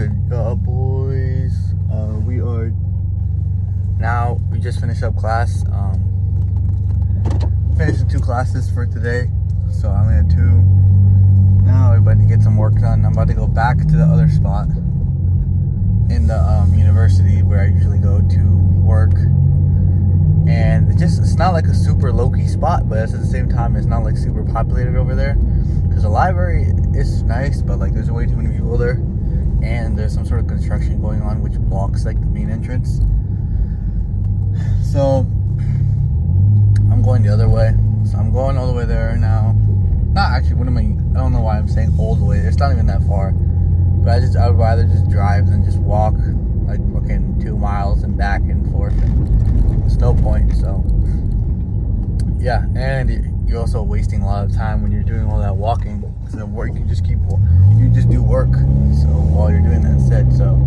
good, boys? We just finished up class. Finished 2 classes for today, so I only had 2. Now we're about to get some work done. I'm about to go back to the other spot in the university where I usually go to work. And it's not like a super low-key spot, but at the same time, it's not like super populated over there. Because the library is nice, but like there's way too many people there. And there's some sort of construction going on which blocks like the main entrance. So I'm going the other way. So I'm going all the way there now. Not actually, I don't know why I'm saying all the way. It's not even that far. But I would rather just drive than just walk like fucking 2 miles and back and forth. And there's no point, so yeah. And you're also wasting a lot of time when you're doing all that walking. Because of work, you just do work. So while you're doing that instead. So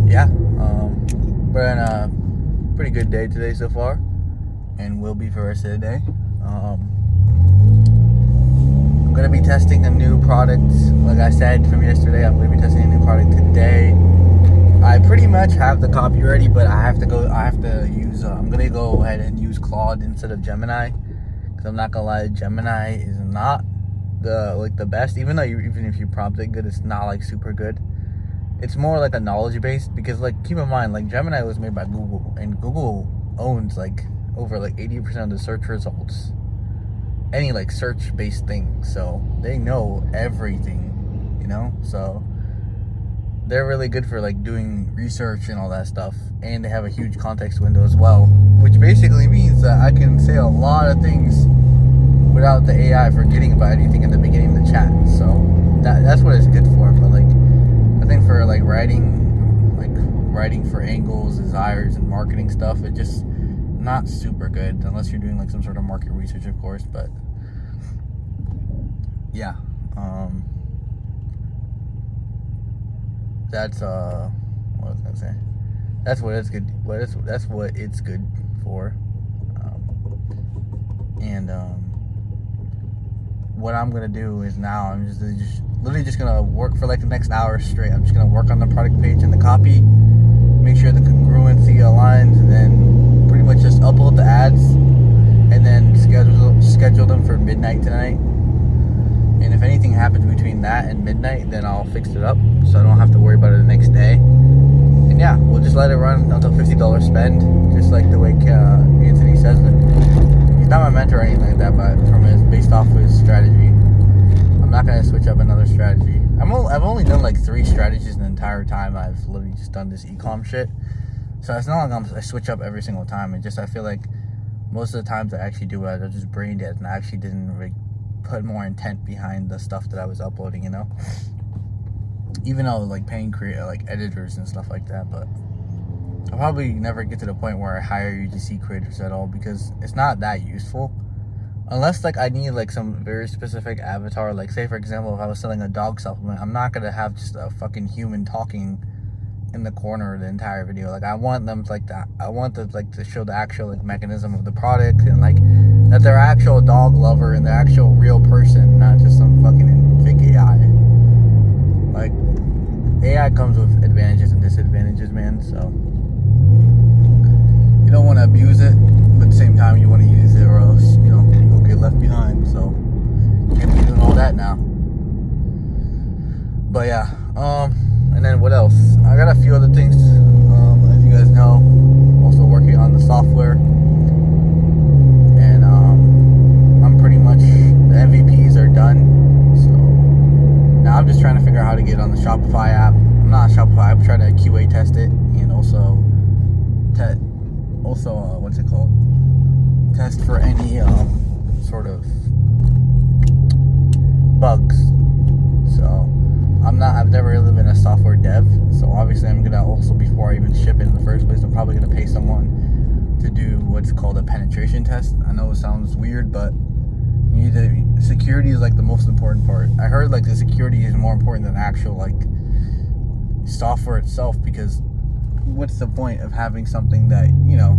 yeah. We're in a pretty good day today so far, and will be for the rest of the day. I'm going to be testing a new product. Like I said from yesterday, I'm going to be testing a new product today. I pretty much have the copy ready, but I'm going to go ahead and use Claude instead of Gemini, because I'm not going to lie, Gemini is not the best. Even if you prompt it good, it's not like super good. It's more like a knowledge based, because like keep in mind, like Gemini was made by Google, and Google owns like over like 80% of the search results, any like search based thing. So they know everything, you know. So they're really good for like doing research and all that stuff, and they have a huge context window as well, which basically means that I can say a lot of things without the AI forgetting about anything in the beginning of the chat. So that's what it's good for. But like I think for like writing for angles, desires, and marketing stuff, it just not super good unless you're doing like some sort of market research, of course. But yeah, that's what was I gonna say? That's what it's good. That's what it's good for. What I'm gonna do is now I'm just literally just gonna work for like the next hour straight. I'm just gonna work on the product page and the copy, make sure the congruency aligns, and then pretty much just upload the ads, and then schedule them for midnight tonight. And if anything happens between that and midnight, then I'll fix it up, so I don't have to worry about it the next day. And yeah, we'll just let it run until $50 spend, just like the way Anthony says it. He's not my mentor or anything like that, but based off of his strategy. I'm not gonna switch up another strategy. I've only done like 3 strategies the entire time I've literally just done this e-com shit. So it's not like I switch up every single time. It just, I feel like most of the times I actually do it, I just brain dead, and I actually didn't really put more intent behind the stuff that I was uploading, you know? Even though like paying like editors and stuff like that, but I'll probably never get to the point where I hire UGC creators at all, because it's not that useful. Unless like I need like some very specific avatar, like say for example, if I was selling a dog supplement, I'm not gonna have just a fucking human talking in the corner of the entire video. Like I want them to, like that. I want them like to show the actual like mechanism of the product, and like that they're actual dog lover and they're actual real person, not just some fucking fake AI. Like AI comes with advantages and disadvantages, man. So you don't want to abuse it, but at the same time you want to use it, or else you'll get left behind. So you can't be doing all that now. But yeah, and then what else? I got a few other things. As you guys know, also working on the software, and I'm pretty much, the MVPs are done. So now I'm just trying to figure out how to get on the Shopify app. I'm not Shopify. I'm trying to QA test it, and also what's it called? Test for any sort of bugs. So I've never really been a software dev, so obviously I'm gonna also, before I even ship it in the first place, I'm probably gonna pay someone to do what's called a penetration test. I know it sounds weird, but security is like the most important part. I heard like the security is more important than actual like software itself, because what's the point of having something that, you know,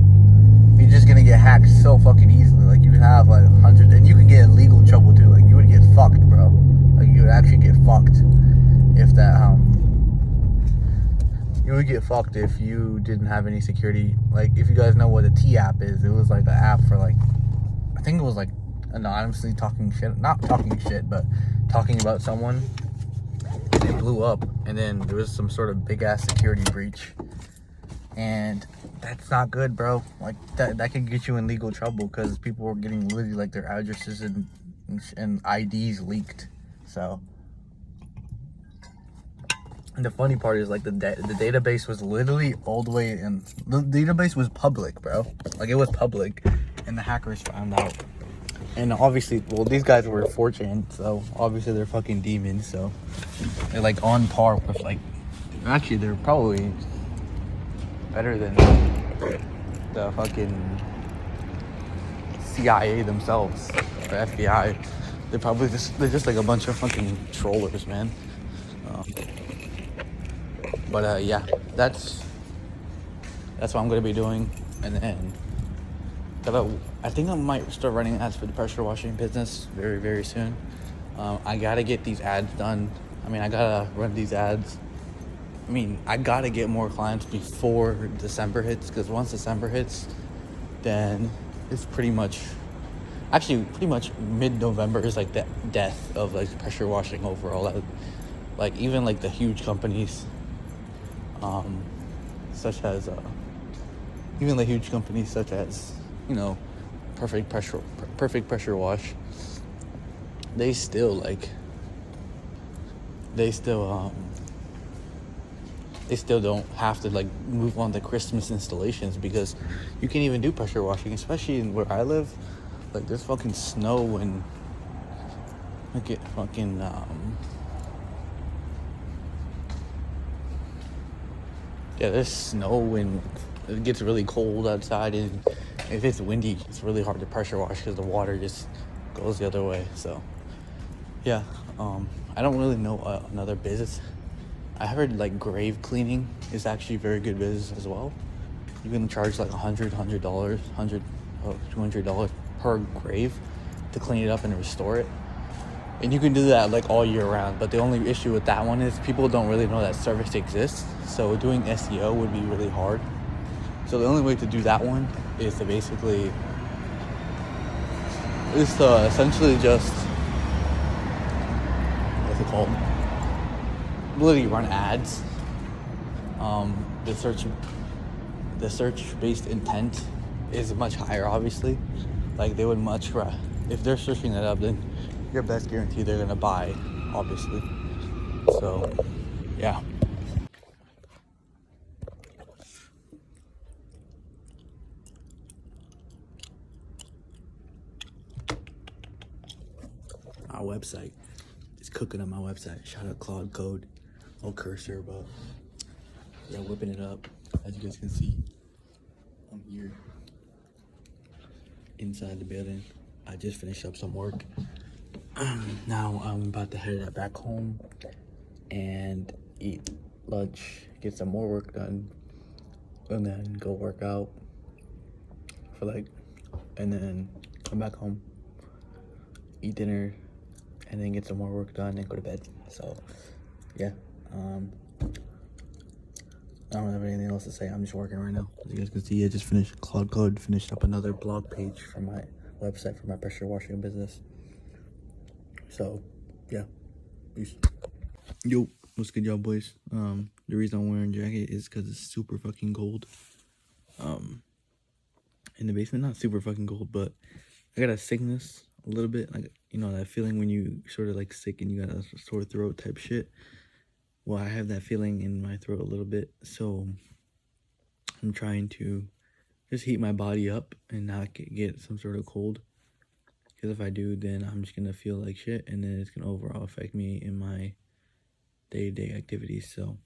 you're just gonna get hacked so fucking easily. Like you have like hundreds, and you can get in legal trouble too. Like you would get fucked, bro. Like you would actually get fucked if that you would get fucked if you didn't have any security. Like, if you guys know what a T app is, it was like an app for like, I think it was like anonymously talking shit, not talking shit, but talking about someone. It blew up, and then there was some sort of big ass security breach, and that's not good, bro. Like, that could get you in legal trouble, because people were getting literally like their addresses and IDs leaked. So, and the funny part is, like, the database was literally all the way in. The database was public, bro. Like, it was public, and the hackers found out. And obviously, well, these guys were 4chan, so obviously they're fucking demons. So they're like on par with, like, actually they're probably better than the fucking CIA themselves, or FBI. They're just like a bunch of fucking trollers, man. But yeah, that's what I'm gonna be doing, and then I think I might start running ads for the pressure washing business very, very soon. I gotta get these ads done. I mean, I gotta run these ads. I mean, I gotta get more clients before December hits, because once December hits, then it's pretty much mid-November is like the death of like pressure washing overall. Like, even like the huge companies, such as you know, perfect pressure wash, they still don't have to like move on to Christmas installations, because you can't even do pressure washing, especially in where I live. Like, there's fucking snow and there's snow, and it gets really cold outside, and if it's windy, it's really hard to pressure wash because the water just goes the other way. So yeah, I don't really know another business. I heard like grave cleaning is actually very good business as well. You can charge like $200 per grave to clean it up and restore it. And you can do that like all year round. But the only issue with that one is people don't really know that service exists. So doing SEO would be really hard. So the only way to do that one is to essentially just, what's it called? Literally run ads. The search-based intent is much higher, obviously. Like, they would much rather, if they're searching that up, then your best guarantee they're gonna buy, obviously. So yeah. Our website is cooking on my website. Shout out Claude Code. No cursor, but yeah, whipping it up. As you guys can see, I'm here inside the building. I just finished up some work. Now I'm about to head back home and eat lunch, get some more work done, and then go work out and then come back home, eat dinner, and then get some more work done and go to bed. So yeah, I don't have anything else to say. I'm just working right now. As you guys can see, I just finished finished up another blog page for my website for my pressure washing business. So yeah, peace. Yo, what's good, y'all boys? The reason I'm wearing a jacket is because it's super fucking cold. In the basement, not super fucking cold, but I got a sickness a little bit, like, you know, that feeling when you sort of like sick and you got a sore throat type shit. Well, I have that feeling in my throat a little bit, so I'm trying to just heat my body up and not get some sort of cold. Because if I do, then I'm just gonna feel like shit, and then it's gonna overall affect me in my day-to-day activities. So,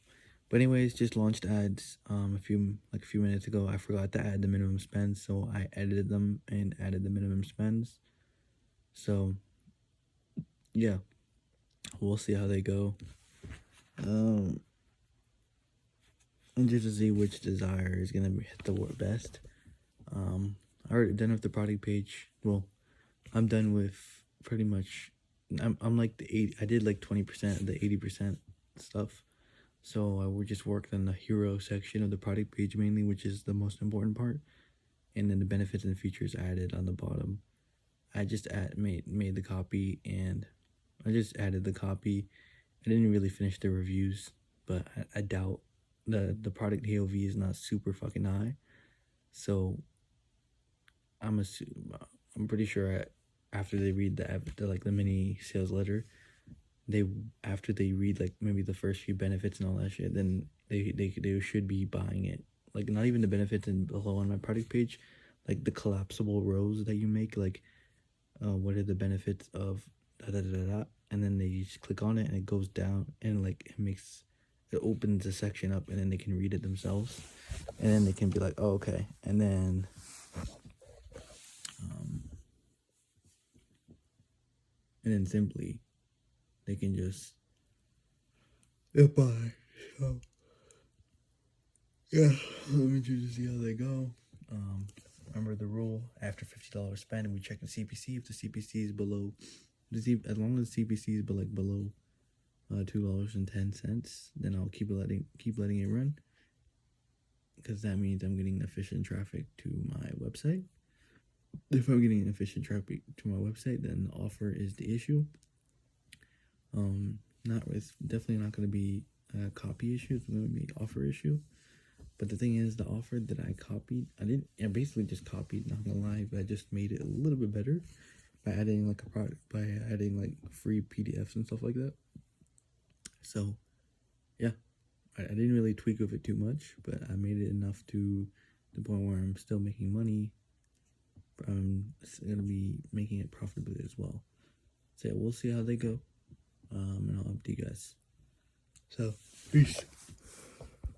but anyways, just launched ads a few minutes ago. I forgot to add the minimum spends, so I edited them and added the minimum spends. So yeah, we'll see how they go. And just to see which desire is gonna hit the word best. I already done with the product page. Well, I'm done with pretty much. I'm like the 80. I did like 20% of the 80% stuff. So I would just work on the hero section of the product page mainly, which is the most important part, and then the benefits and features added on the bottom. I just made the copy, and I just added the copy. I didn't really finish the reviews, but I doubt the product AOV is not super fucking high. So I'm pretty sure after they read the mini sales letter, they after they read like maybe the first few benefits and all that shit, then they should be buying it. Like not even the benefits and below on my product page, like the collapsible rows that you make, like what are the benefits of da da da da, and then they just click on it and it goes down and like it opens a section up and then they can read it themselves, and then they can be like, oh okay, and then simply they can just buy. So yeah, let me just see how they go. Remember the rule: after $50 spend, we check the CPC. If the CPC is below, as long as the CPC is below $2.10, then I'll keep letting it run, because that means I'm getting efficient traffic to my website. If I'm getting efficient traffic to my website, then the offer is the issue. It's definitely not going to be a copy issue. It's going to be offer issue. But the thing is, the offer that I copied, I basically just copied, not gonna lie, but I just made it a little bit better by adding like free PDFs and stuff like that. So yeah, I didn't really tweak with it too much, but I made it enough to the point where I'm still making money. I'm gonna be making it profitably as well. So yeah, we'll see how they go. And I'll update you guys. So peace.